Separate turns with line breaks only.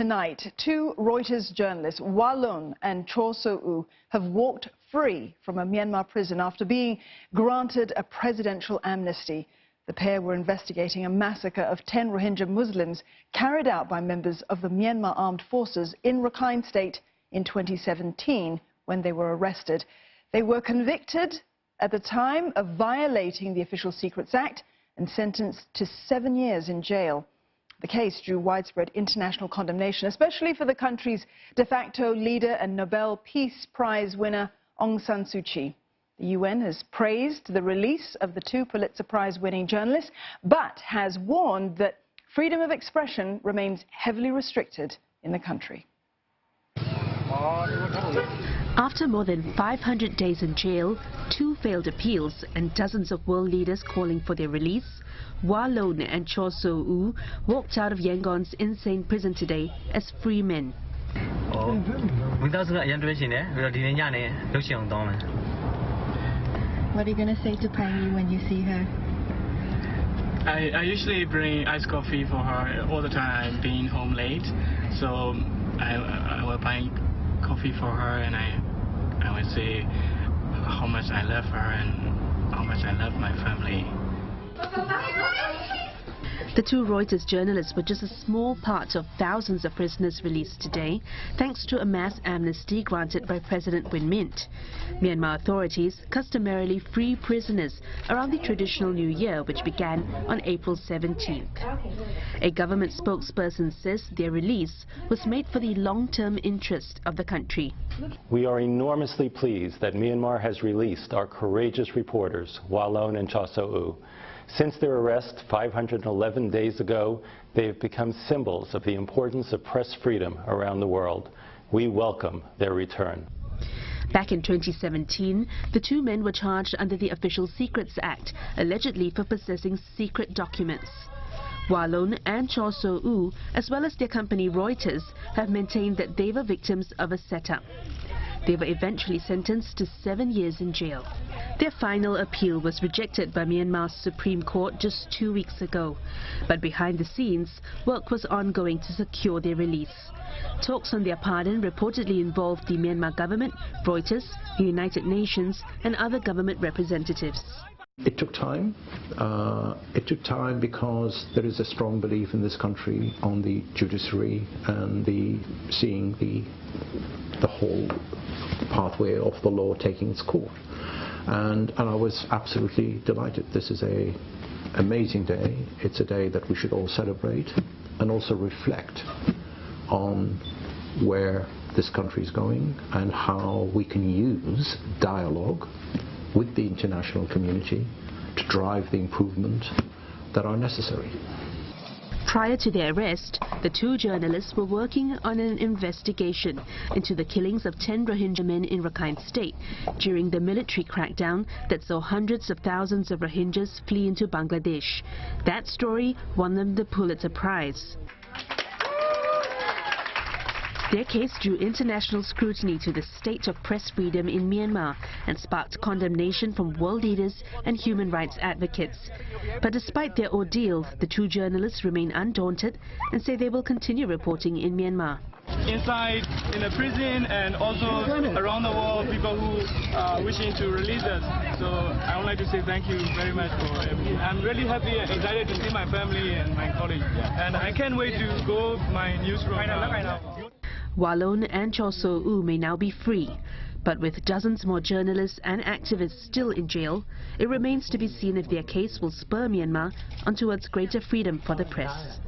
Tonight, two Reuters journalists, Walon and Kyaw have walked free from a Myanmar prison after being granted a presidential amnesty. The pair were investigating a massacre of 10 Rohingya Muslims carried out by members of the Myanmar Armed Forces in Rakhine State in 2017 when they were arrested. They were convicted at the time of violating the Official Secrets Act and sentenced to 7 years in jail. The case drew widespread international condemnation, especially for the country's de facto leader and Nobel Peace Prize winner Aung San Suu Kyi. The UN has praised the release of the two Pulitzer Prize-winning journalists, but has warned that freedom of expression remains heavily restricted in the country.
After more than 500 days in jail, 2 failed appeals and dozens of world leaders calling for their release, Walon and Kyaw walked out of Yangon's insane prison today as free men.
What are
you going to say to Pangy when you see her?
I usually bring iced coffee for her all the time, being home late. So I will buy coffee for her, and I will say how much I love her and how much I love my family.
The two Reuters journalists were just a small part of thousands of prisoners released today, thanks to a mass amnesty granted by President Win Myint. Myanmar authorities customarily free prisoners around the traditional New Year, which began on April 17th. A government spokesperson says their release was made for the long-term interest of the country.
We are enormously pleased that Myanmar has released our courageous reporters, Walon and Kyaw. Since their arrest 511 days ago, they have become symbols of the importance of press freedom around the world. We welcome their return.
Back in 2017, the two men were charged under the Official Secrets Act, allegedly for possessing secret documents. Walon and Kyaw, as well as their company Reuters, have maintained that they were victims of a setup. They were eventually sentenced to 7 years in jail. Their final appeal was rejected by Myanmar's Supreme Court just 2 weeks ago. But behind the scenes, work was ongoing to secure their release. Talks on their pardon reportedly involved the Myanmar government, Reuters, the United Nations, and other government representatives.
It took time. It took time because there is a strong belief in this country on the judiciary and seeing the whole pathway of the law taking its course. And I was absolutely delighted. This is an amazing day. It's a day that we should all celebrate and also reflect on where this country is going and how we can use dialogue with the international community to drive the improvement that are necessary.
Prior to their arrest, the two journalists were working on an investigation into the killings of 10 Rohingya men in Rakhine State during the military crackdown that saw hundreds of thousands of Rohingyas flee into Bangladesh. That story won them the Pulitzer Prize. Their case drew international scrutiny to the state of press freedom in Myanmar and sparked condemnation from world leaders and human rights advocates. But despite their ordeal, the two journalists remain undaunted and say they will continue reporting in Myanmar.
Inside, in the prison, and also around the world, people who are wishing to release us. So I would like to say thank you very much for everything. I'm really happy and excited to see my family and my colleagues. And I can't wait to go to my newsroom now.
Walon and Kyaw may now be free, but with dozens more journalists and activists still in jail, it remains to be seen if their case will spur Myanmar on towards greater freedom for the press.